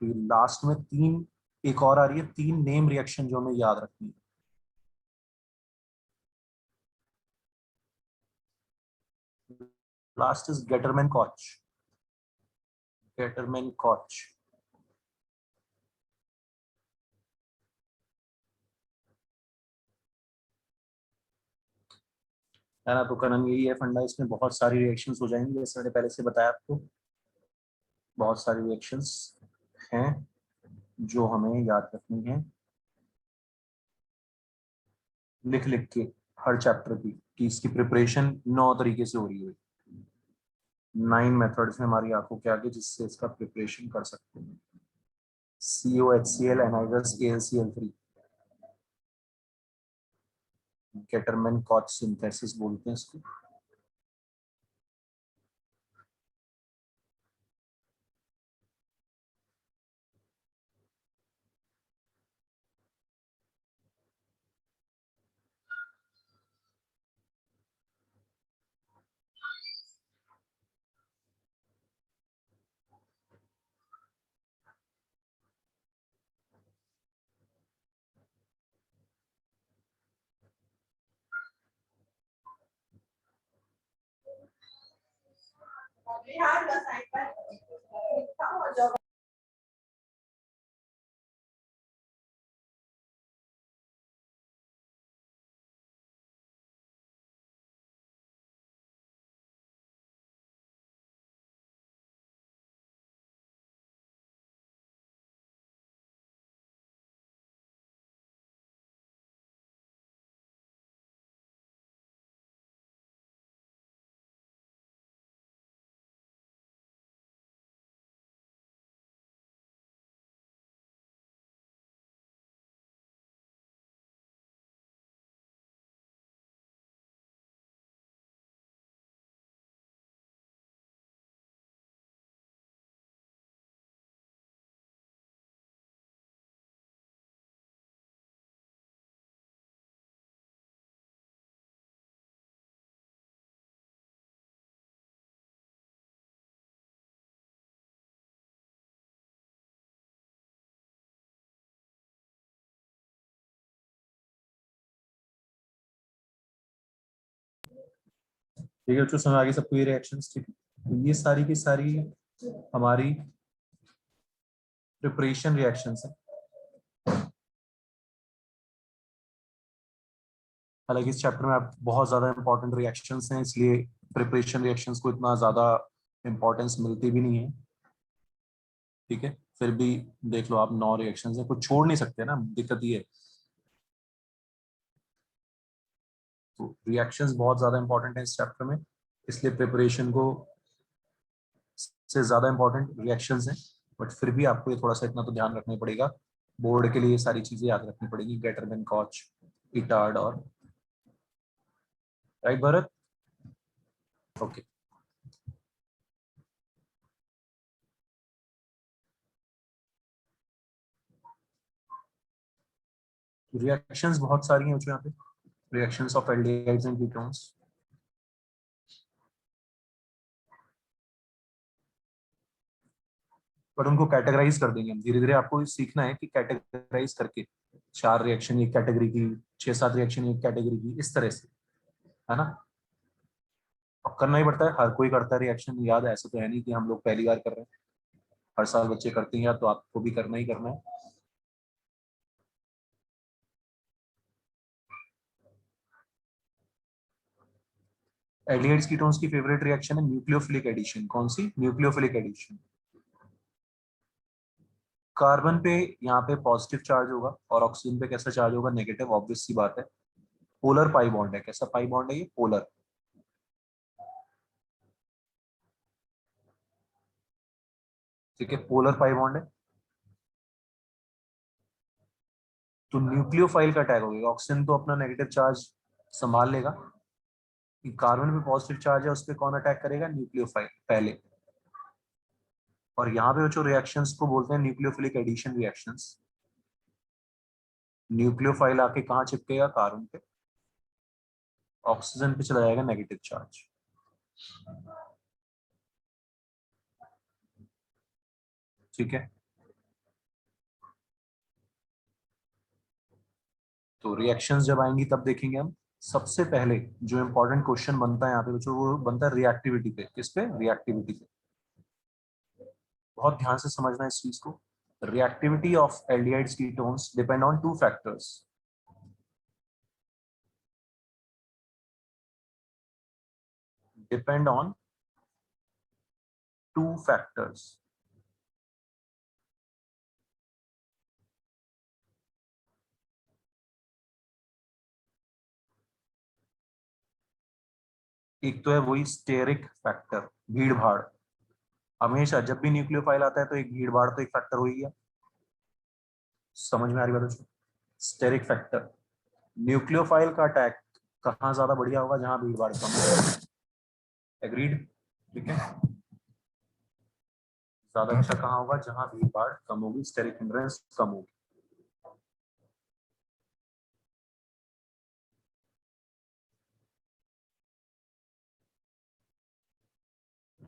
तो लास्ट में तीन, एक और आ रही है, तीन नेम रिएक्शन जो हमें याद रखनी है। Last is Gattermann Koch, Gattermann Koch. है ना, तो करण यही है फंडा, इसमें बहुत सारी रिएक्शंस हो जाएंगी, जैसे मैंने पहले से बताया आपको, बहुत सारी रिएक्शंस हैं जो हमें याद रखनी है लिख लिख के हर चैप्टर की, कि इसकी प्रिपरेशन 9 तरीके से हो रही है, 9 मेथड्स हैं हमारी आंखों के आगे जिससे इसका प्रिपरेशन कर सकते हैं। COHCl एनाइडस AlCl3, गेटरमैन कॉच सिंथेसिस बोलते हैं इसको। ठीक है बच्चों, समझ आ गई सबको ये रिएक्शंस? ठीक है, तो ये सारी की सारी हमारी प्रिपरेशन रिएक्शंस है। हालांकि इस चैप्टर में आप बहुत ज्यादा इंपॉर्टेंट रिएक्शंस हैं, इसलिए प्रिपरेशन रिएक्शंस को इतना ज्यादा इंपॉर्टेंस मिलती भी नहीं है। ठीक है, फिर भी देख लो आप, 9 रिएक्शंस है, कुछ छोड़ नहीं सकते ना, दिक्कत ये है। तो रिएक्शंस बहुत ज्यादा इंपॉर्टेंट है इस चैप्टर में, इसलिए प्रिपरेशन को से ज्यादा इंपॉर्टेंट रिएक्शंस हैं। बट फिर भी आपको ये थोड़ा सा इतना तो ध्यान रखना पड़ेगा, बोर्ड के लिए ये सारी चीजें याद रखनी पड़ेगी, गेटरमैन कॉच, इटार्ड और, राइट भरत? ओके। रिएक्शंस बहुत सारी हैं यहाँ पे, reactions of aldehydes and ketones. पर उनको कैटेगराइज कर देंगे हम धीरे धीरे, आपको सीखना है कि कैटेगराइज करके 4 रिएक्शन एक कैटेगरी की, 6-7 रिएक्शन एक कैटेगरी की, इस तरह से, है ना। अब करना ही पड़ता है, हर कोई करता है रिएक्शन, याद है, ऐसा तो है नहीं कि हम लोग पहली बार कर रहे हैं, हर साल बच्चे करते हैं, या तो आपको भी करना ही करना है। एल्डिहाइड्स कीटोन्स की फेवरेट रिएक्शन है न्यूक्लियोफिलिक एडिशन। कौन सी? Nucleophilic addition. कार्बन पे यहाँ पे पॉजिटिव चार्ज होगा और ऑक्सीजन पे कैसा चार्ज होगा? नेगेटिव, ऑब्वियस सी बात है। पोलर पाई बॉन्ड है। कैसा पाई बॉन्ड है ये? पोलर। ठीक है, पोलर पाई बॉन्ड है। तो न्यूक्लियोफाइल का अटैक होगा, ऑक्सीजन तो अपना नेगेटिव चार्ज संभाल लेगा, कार्बन पे पॉजिटिव चार्ज है उस पर कौन अटैक करेगा? न्यूक्लियोफाइल पहले। और यहाँ पे जो रिएक्शंस को बोलते हैं न्यूक्लियोफिलिक एडिशन रिएक्शंस। न्यूक्लियोफाइल आके कहाँ चिपकेगा? कार्बन पे, ऑक्सीजन पे चला जाएगा नेगेटिव चार्ज। ठीक है, तो रिएक्शंस जब आएंगी तब देखेंगे हम। सबसे पहले जो इंपॉर्टेंट क्वेश्चन बनता है यहाँ पे बच्चों, वो बनता है रिएक्टिविटी पे। किस पे? रिएक्टिविटी पे। बहुत ध्यान से समझना है इस चीज को। Reactivity of aldehydes ketones depend on two factors. Depend on two factors. एक तो है वही स्टेरिक फैक्टर, भीड़ भाड़। हमेशा जब भी न्यूक्लियोफाइल आता है तो एक भीड़ भाड़ तो एक फैक्टर हो ही गया। समझ में आ रही बात है? Steric factor. न्यूक्लियोफाइल का अटैक कहाँ ज्यादा बढ़िया होगा? जहां भीड़ भाड़ कम होगा। एग्रीड? ठीक है, ज्यादा अच्छा कहाँ होगा? जहां भीड़ भाड़ कम होगी, स्टेरिक हिंड्रेंस कम होगी।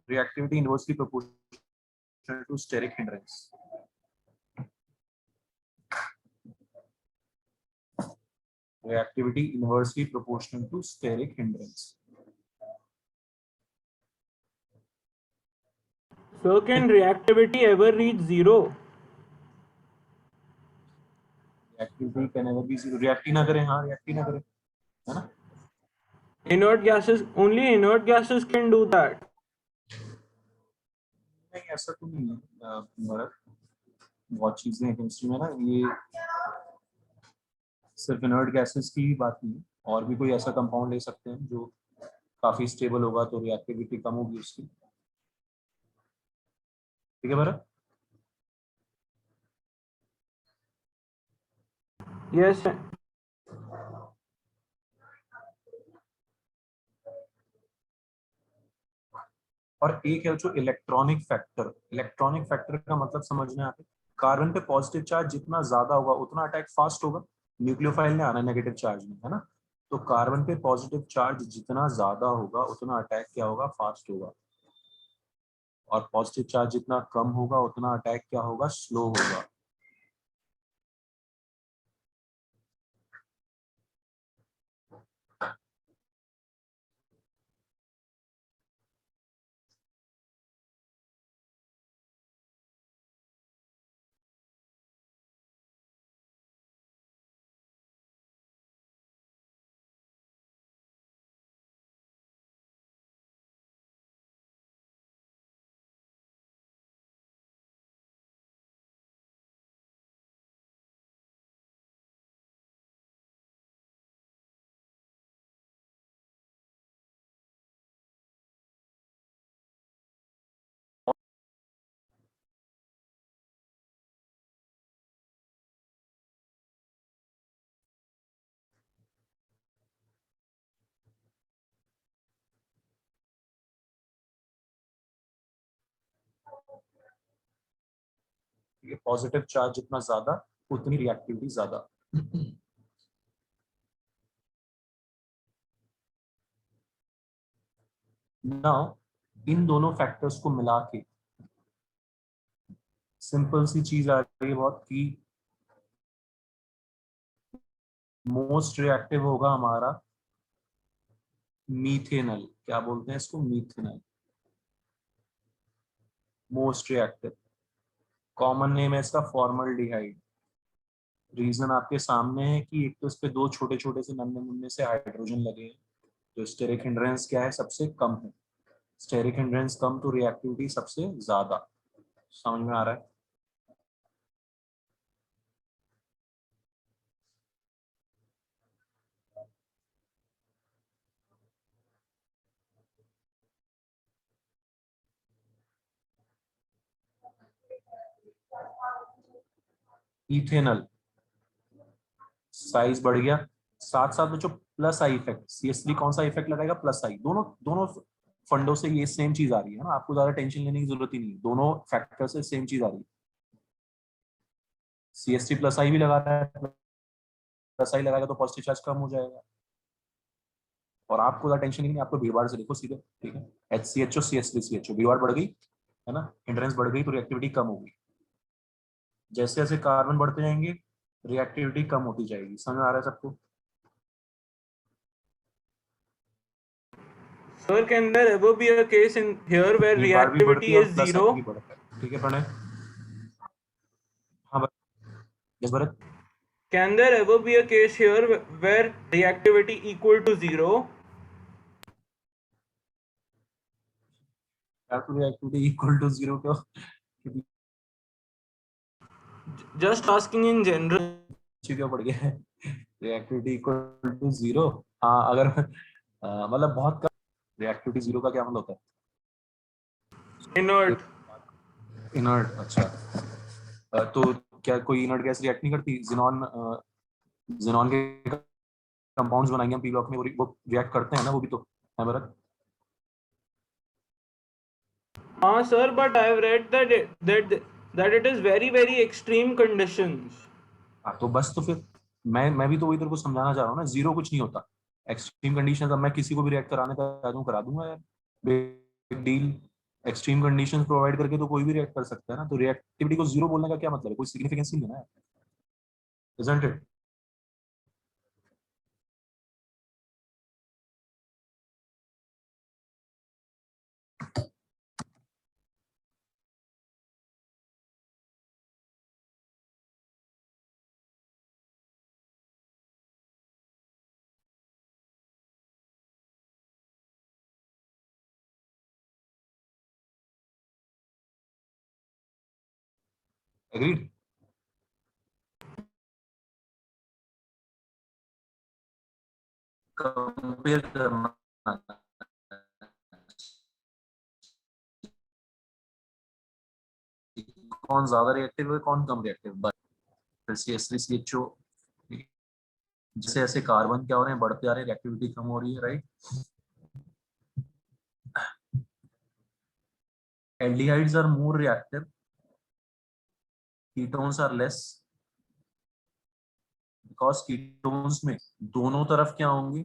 Reactivity inversely proportional to steric hindrance. Reactivity inversely proportional to steric hindrance. So can reactivity ever reach zero? Reactivity can never be zero. React ही ना करें, हाँ रिएक्ट ही ना करें, है ना? Inert gases, only inert gases can do that. नहीं, ऐसा तो नहीं है भरत। बहुत चीजें हैं केमिस्ट्री में ना, ये सिर्फ इनर्ट गैसेस की ही बात नहीं है, और भी कोई ऐसा कंपाउंड ले सकते हैं जो काफी स्टेबल होगा तो रिएक्टिविटी कम होगी उसकी। ठीक है भरत? Yes. और एक है जो इलेक्ट्रॉनिक फैक्टर। इलेक्ट्रॉनिक फैक्टर का मतलब समझने आते, कार्बन पे पॉजिटिव चार्ज जितना ज्यादा होगा उतना अटैक फास्ट होगा। न्यूक्लियोफाइल ने आना नेगेटिव चार्ज में, है ना? तो कार्बन पे पॉजिटिव चार्ज जितना ज्यादा होगा उतना अटैक क्या होगा? फास्ट होगा। और पॉजिटिव चार्ज जितना कम होगा उतना अटैक क्या होगा? स्लो होगा। पॉजिटिव चार्ज जितना ज्यादा उतनी रिएक्टिविटी ज्यादा। नाउ इन दोनों फैक्टर्स को मिला के सिंपल सी चीज आ रही है बहुत, कि मोस्ट रिएक्टिव होगा हमारा मीथेनल। क्या बोलते हैं इसको, मीथेनाइल। मोस्ट रिएक्टिव, कॉमन नेम है इसका फॉर्मल्डिहाइड। रीजन आपके सामने है कि एक तो इस पे दो छोटे छोटे से नन्हे मुन्ने से हाइड्रोजन लगे हैं, तो स्टेरिक हिंड्रेंस क्या है, सबसे कम है। स्टेरिक हिंड्रेंस कम तो रिएक्टिविटी सबसे ज्यादा। समझ में आ रहा है? इथेनल साइज बढ़ गया, साथ साथ में जो प्लस आई इफेक्ट, CH3 कौन सा इफेक्ट लगाएगा, प्लस आई। दोनों दोनों फंडों से ये सेम चीज आ रही है ना, आपको ज्यादा टेंशन लेने की जरूरत ही नहीं है, दोनों फैक्टर से सेम चीज आ रही है। CH3 प्लस आई भी लगा रहा है, प्लस आई लगाएगा तो पॉजिटिव चार्ज कम हो जाएगा, और आपको ज्यादा टेंशन ही नहीं, आपको भीड़ से देखो सीधे, ठीक है। HCHO CH3 CHO, भीड़ बढ़ गई है ना, हिंड्रेंस बढ़ गई तो रिएक्टिविटी कम होगी। जैसे जैसे कार्बन बढ़ते जाएंगे रिएक्टिविटी कम होती जाएगी। समझ में आ रहा है सबको? Sir, can there ever be a case in here where ये बार भी बढ़ती reactivity है और is प्लस आई भी zero? बढ़ता है, ठीक है प्रणय? हाँ yes Bharat. Can there ever be a case here where reactivity equal to zero? Reactivity equal to zero क्यों? Just asking in general. क्यों बढ़ गया है रिएक्टिविटी इक्वल टू जीरो? हाँ अगर मतलब बहुत कम। रिएक्टिविटी जीरो का क्या मतलब होता है? Inert. इनर्ट, अच्छा। तो क्या कोई इनर्ट गैस रिएक्ट नहीं करती? जिनॉन, जिनॉन के कंपाउंड्स बनाएंगे हम पी ब्लॉक में, वो रिएक्ट करते हैं ना, वो भी तो है Bharat. Sir, but I've read that it is very extreme conditions. हाँ तो बस तो फिर मैं भी तो वही तेरे को समझाना चाह रहा हूँ ना, जीरो कुछ नहीं होता। एक्सट्रीम कंडीशन, अब मैं किसी को भी रिएक्ट कराने का दूं करा दूंगा यार, big deal. Extreme conditions provide करके तो कोई भी रिएक्ट कर सकता है ना, तो रिएक्टिविटी को जीरो बोलने का क्या मतलब है, कोई सिग्निफिकेंस नहीं है ना, इजंट इट? एग्रीड? कंपेयर करना, कौन ज्यादा रिएक्टिव है कौन कम रिएक्टिव, बस। फिर CH3 CHO, जैसे ऐसे कार्बन क्या हो रहे हैं, बढ़ते आ रहे हैं, रिएक्टिविटी कम हो रही है, right. Aldehydes are more reactive, ketones are less, because ketones में दोनों तरफ क्या होंगी,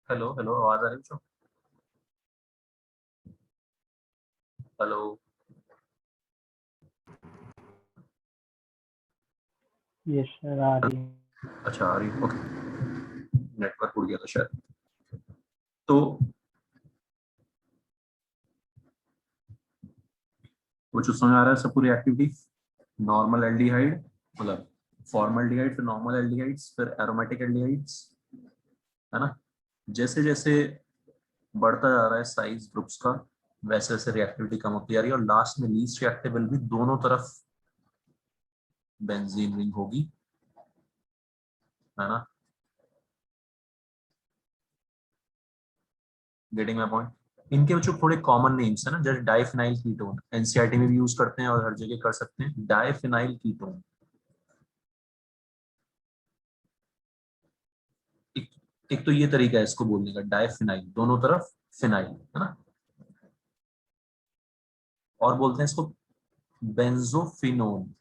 हेलो हेलो, आवाज आ रही है बच्चों? हेलो। यस सर, आ रही है। अच्छा आ रही है, ओके। नेटवर्क उड़ गया था शायद। तो वो जो समझ आ रहा है सब पूरी एक्टिविटी। नॉर्मल एल्डिहाइड, मतलब फॉर्मल्डिहाइड, फिर नॉर्मल एल्डिहाइड्स, फिर एरोमेटिक एल्डिहाइड्स, है ना। जैसे जैसे बढ़ता जा रहा है साइज ग्रुप्स का, वैसे वैसे रिएक्टिविटी कम होती जा रही है, और लास्ट में लीस्ट रिएक्टेबल भी दोनों तरफ बेंजीन रिंग होगी, है ना। Getting my point? इनके बच्चों थोड़े कॉमन नेम्स है ना, जैसे डाइफिनाइल कीटोन, एनसीईआरटी में भी यूज करते हैं और हर जगह कर सकते हैं, डाइफिनाइल कीटोन। एक, एक तो ये तरीका है इसको बोलने का, डाइफिनाइल, दोनों तरफ फिनाइल, है ना। और बोलते हैं इसको बेंजोफिनोन,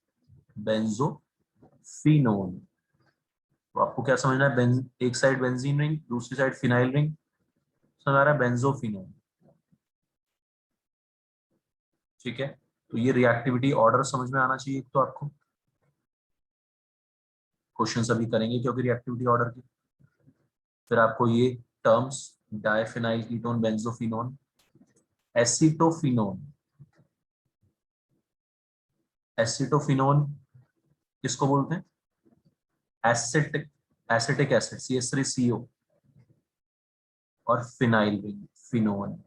बेंजोफिनोन। तो आपको क्या समझना है, एक साइड बेंजीन रिंग, दूसरी साइड फिनाइल रिंग, समझ आ रहा है, बेंजोफिनोन। ठीक है। तो ये रिएक्टिविटी ऑर्डर समझ में आना चाहिए एक तो आपको, क्वेश्चन अभी करेंगे क्योंकि रिएक्टिविटी ऑर्डर की। फिर आपको ये terms, diphenyl ketone, benzophenone, acetophenone. Acetophenone किसको बोलते हैं? एसिटिक, एसिटिक एसिड CH3CO, और फिनाइल रिंग, फिनोन।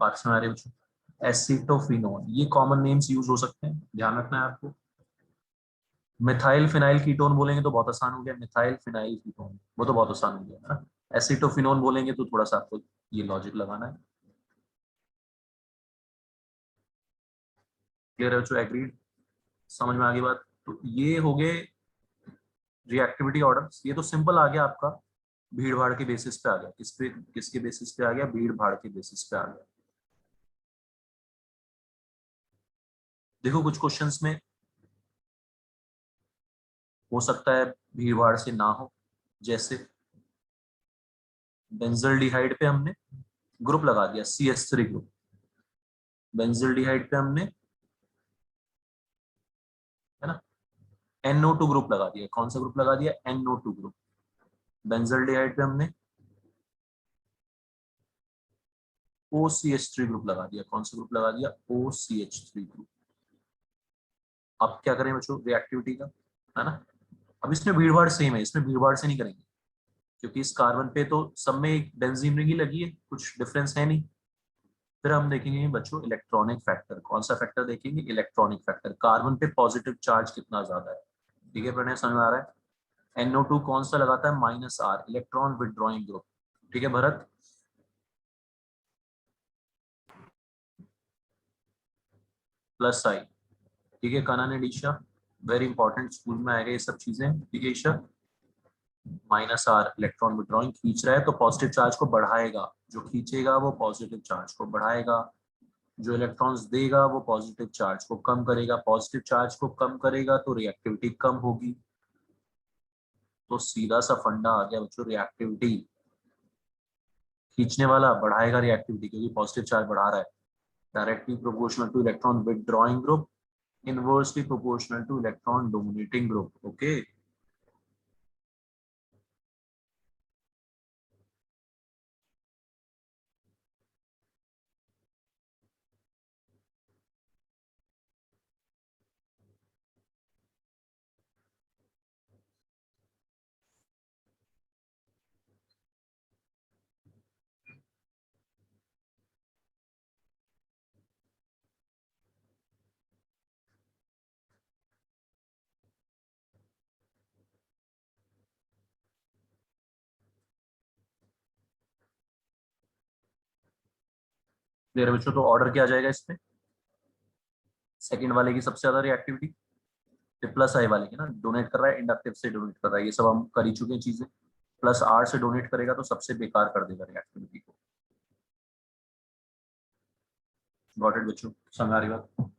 बात समझ आ रही है बच्चों? एसिटोफिनोन, ये कॉमन नेम्स यूज हो सकते हैं, ध्यान रखना है आपको। मिथाइल फिनाइल कीटोन बोलेंगे तो बहुत आसान हो गया, मिथाइल फिनाइल कीटोन, वो तो बहुत आसान हो गया, है ना। एसिटोफिनोन बोलेंगे तो थोड़ा सा आपको ये लॉजिक लगाना है। क्लियर है बच्चों? एग्रीड? समझ में आ गई बात? तो ये हो गए रिएक्टिविटी ऑर्डर्स। ये तो सिंपल आ गया आपका, भीड़ भाड़ के बेसिस पे आ गया। किस पे, किसके बेसिस पे आ गया? भीड़ भाड़ के बेसिस पे आ गया। देखो कुछ क्वेश्चंस में हो सकता है भीड़ भाड़ से ना हो, जैसे बेंजल्डिहाइड पे हमने ग्रुप लगा दिया CH3 ग्रुप, बेंजल्डिहाइड पे हमने, है ना, NO2 ग्रुप लगा दिया। कौन सा ग्रुप लगा दिया? NO2 group. बेंजल्डिहाइड पे हमने OCH3 ग्रुप लगा दिया। कौन सा ग्रुप लगा दिया? OCH3 group. अब क्या करें बच्चों रिएक्टिविटी का, है ना। अब इसमें भीड़ भाड़ सेम है, इसमें भीड़ भाड़ से नहीं करेंगे, क्योंकि इस कार्बन पे तो सब में एक बेंजीन रिंग ही लगी है, कुछ डिफरेंस है नहीं। फिर हम देखेंगे बच्चों इलेक्ट्रॉनिक फैक्टर। कौन सा फैक्टर देखेंगे? Electronic factor. कार्बन पे पॉजिटिव चार्ज कितना ज्यादा है। ठीक है प्रणय, समझ में आ रहा है? NO2 कौन सा लगाता है? -R, electron withdrawing group. ठीक है भरत? +I। ठीक है काना ने, ईशा, वेरी इंपॉर्टेंट, स्कूल में आएगा ये सब चीजें। ठीक है ईशा, -R, इलेक्ट्रॉन विड्रॉइंग, खींच रहा है तो पॉजिटिव चार्ज को बढ़ाएगा, जो खींचेगा वो पॉजिटिव चार्ज को बढ़ाएगा, जो इलेक्ट्रॉन्स देगा वो पॉजिटिव चार्ज को कम करेगा, पॉजिटिव चार्ज को कम करेगा तो रिएक्टिविटी कम होगी। तो सीधा सा फंडा आ गया बच्चों, रिएक्टिविटी खींचने वाला बढ़ाएगा रिएक्टिविटी, क्योंकि पॉजिटिव चार्ज बढ़ा रहा है। Directly proportional two electron withdrawing group, inversely proportional two electron dominating group. Okay. Clear बच्चों? तो ऑर्डर क्या आ जाएगा इसमें? सेकंड वाले की सबसे ज्यादा रिएक्टिविटी, +I वाले की ना, डोनेट कर रहा है, इंडक्टिव से डोनेट कर रहा है, ये सब हम कर ही चुके हैं चीजें। +R से डोनेट करेगा तो सबसे बेकार कर देगा रिएक्टिविटी को। गॉट इट बच्चों? समझ आ रही बात?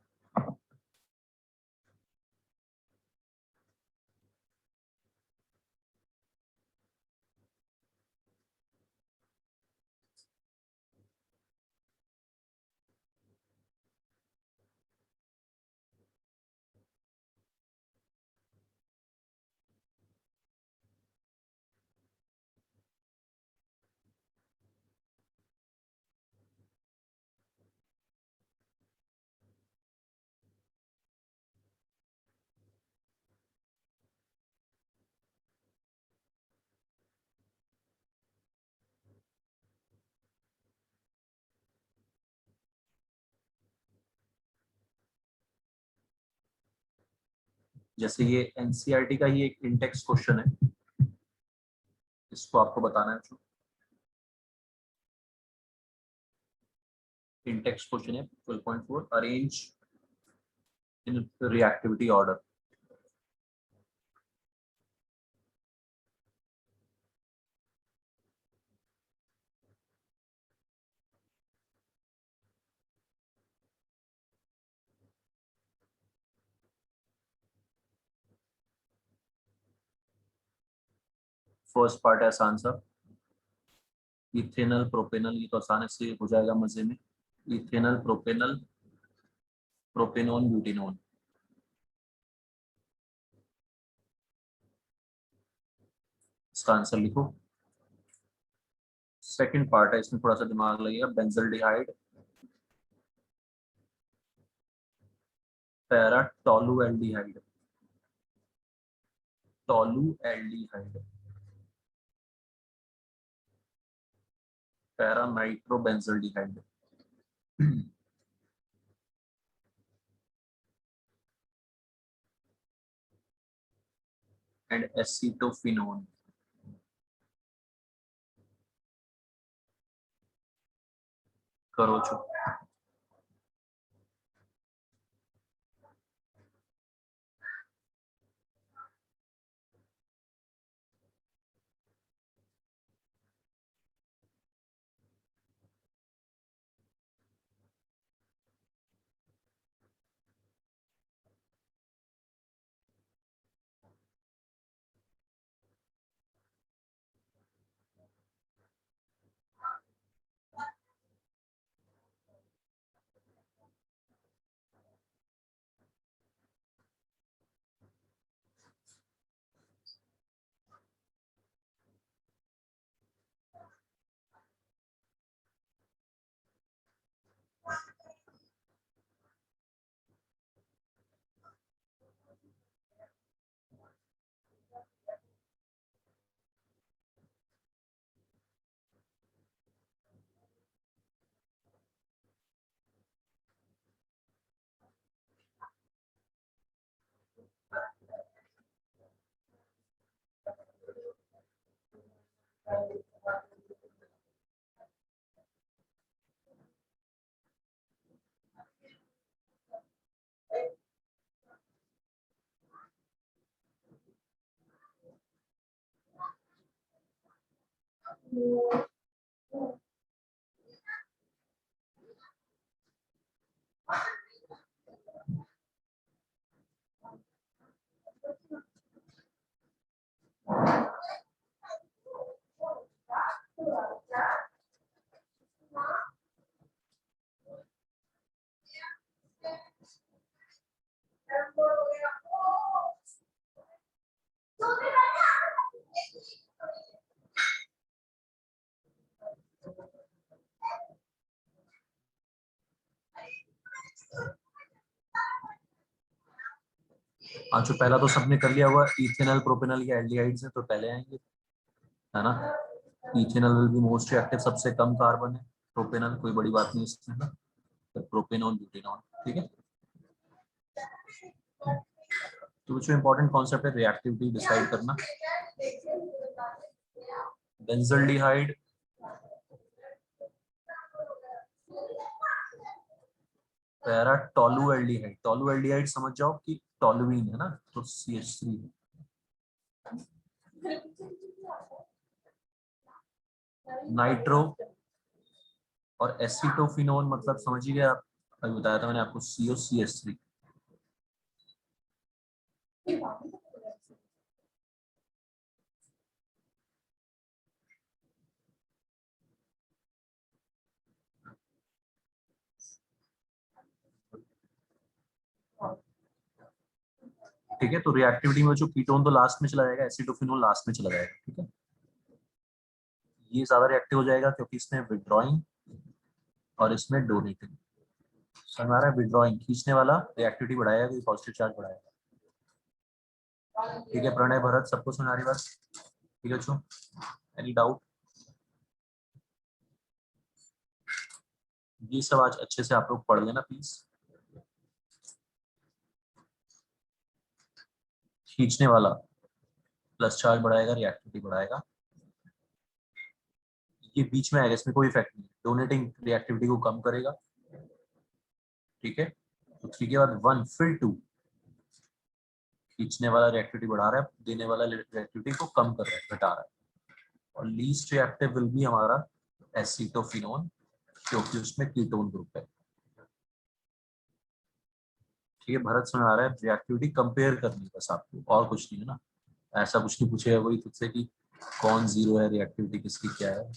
जैसे ये एनसीईआरटी का ही एक इंटेक्स क्वेश्चन है, इसको आपको बताना है बच्चों। इंटेक्स क्वेश्चन है 12.4, arrange in reactivity order. First part है आसान सा, इथेनल प्रोपेनल, ये तो आसान से हो जाएगा मजे में। इथेनल प्रोपेनल प्रोपेनॉन ब्यूटेनॉन, इसका आंसर लिखो। सेकंड पार्ट है, इसमें थोड़ा सा दिमाग लगेगा, benzaldehyde para टोलुएल्डिहाइड, टोलुएल्डिहाइड para नाइट्रोबेंजल्डिहाइड and acetophenone. करो चुप। हाँ, जो पहला तो सबने कर लिया हुआ, इथेनल प्रोपेनल या एल्डिहाइड्स है, तो पहले आएंगे, है ना। Ethanal will be most reactive, सबसे कम कार्बन है। प्रोपेनल कोई बड़ी बात नहीं इसमें ना, तो प्रोपेनॉन ब्यूटेनॉन, ठीक है। तो जो इंपॉर्टेंट कॉन्सेप्ट है रिएक्टिविटी डिसाइड करना। बेंजल्डिहाइड पैरा टोलुएल्डिहाइड, टोलुएल्डिहाइड समझ जाओ कि टोलुइन है ना, तो CH3। नाइट्रो और एसिटोफिनोन मतलब समझिए आप, अभी बताया था मैंने आपको, COCH3। ठीक है, तो रिएक्टिविटी में जो कीटोन तो लास्ट में चला जाएगा, एसिटोफिनोन लास्ट में चला जाएगा, ठीक है। ये ज्यादा रिएक्टिव हो जाएगा क्योंकि इसमें विड्रॉइंग और इसमें डोनेटिंग। हमारा विड्रॉइंग खींचने वाला रिएक्टिविटी बढ़ाएगा, कोई पॉजिटिव चार्ज बढ़ाएगा। ठीक है, प्रणय भरत सबको सुना रही बात, ठीक है बच्चों, एनी डाउट? ये सब आज अच्छे से आप लोग पढ़ लेना प्लीज। खींचने वाला प्लस चार्ज बढ़ाएगा, रिएक्टिविटी बढ़ाएगा। ये बीच में आएगा, इसमें कोई इफेक्ट नहीं। डोनेटिंग रिएक्टिविटी को कम करेगा, ठीक है। तो 3 के बाद 1, फिर 2, खींचने वाला रिएक्टिविटी बढ़ा रहा है, देने वाला रिएक्टिविटी को कम कर रहा है, घटा रहा है। और लीस्ट रिएक्टिव विल भी हमारा एसीटोफिनोन, क्योंकि उसमें कीटोन ग्रुप है, ठीक है। भरत समझ आ रहा है, रिएक्टिविटी कंपेयर करनी बस आपको, और कुछ नहीं है ना। ऐसा कुछ नहीं पूछेगा कोई तुझसे कि कौन जीरो है, रिएक्टिविटी किसकी क्या है।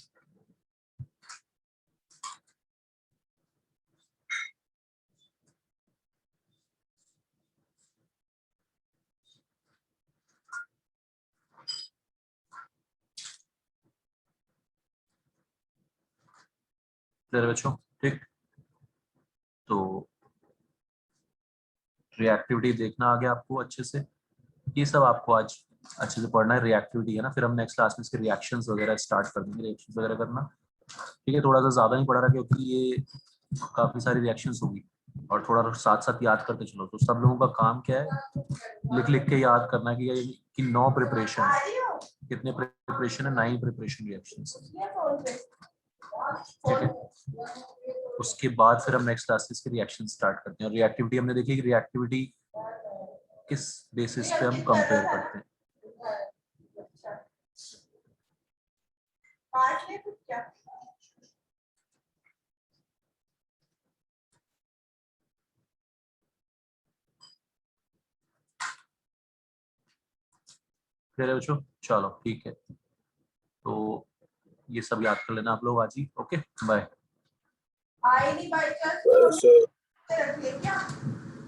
क्लियर बच्चों, ठीक। तो रिएक्टिविटी देखना आ गया आपको अच्छे से। ये सब आपको आज अच्छे से पढ़ना है, रिएक्टिविटी है ना। फिर हम नेक्स्ट क्लास में इसके रिएक्शंस वगैरह स्टार्ट कर देंगे, रिएक्शंस वगैरह करना, ठीक है। थोड़ा सा ज्यादा नहीं पढ़ा रहा क्योंकि ये काफी सारी रिएक्शंस होगी, और थोड़ा साथ साथ याद करते चलो। तो सब लोगों का काम क्या है, लिख लिख के याद करना कि 9 प्रिपरेशन, कितने प्रिपरेशन है, 9 प्रिपरेशन रिएक्शंस, ठीक है। उसके बाद फिर हम नेक्स्ट क्लास के रिएक्शन स्टार्ट करते हैं। और रिएक्टिविटी हमने देखी कि रिएक्टिविटी किस बेसिस पे हम कंपेयर करते हैं। फिर बच्चों चलो ठीक है, तो ये सब याद कर लेना आप लोग आज ही। Okay bye. आई नहीं बाई चांस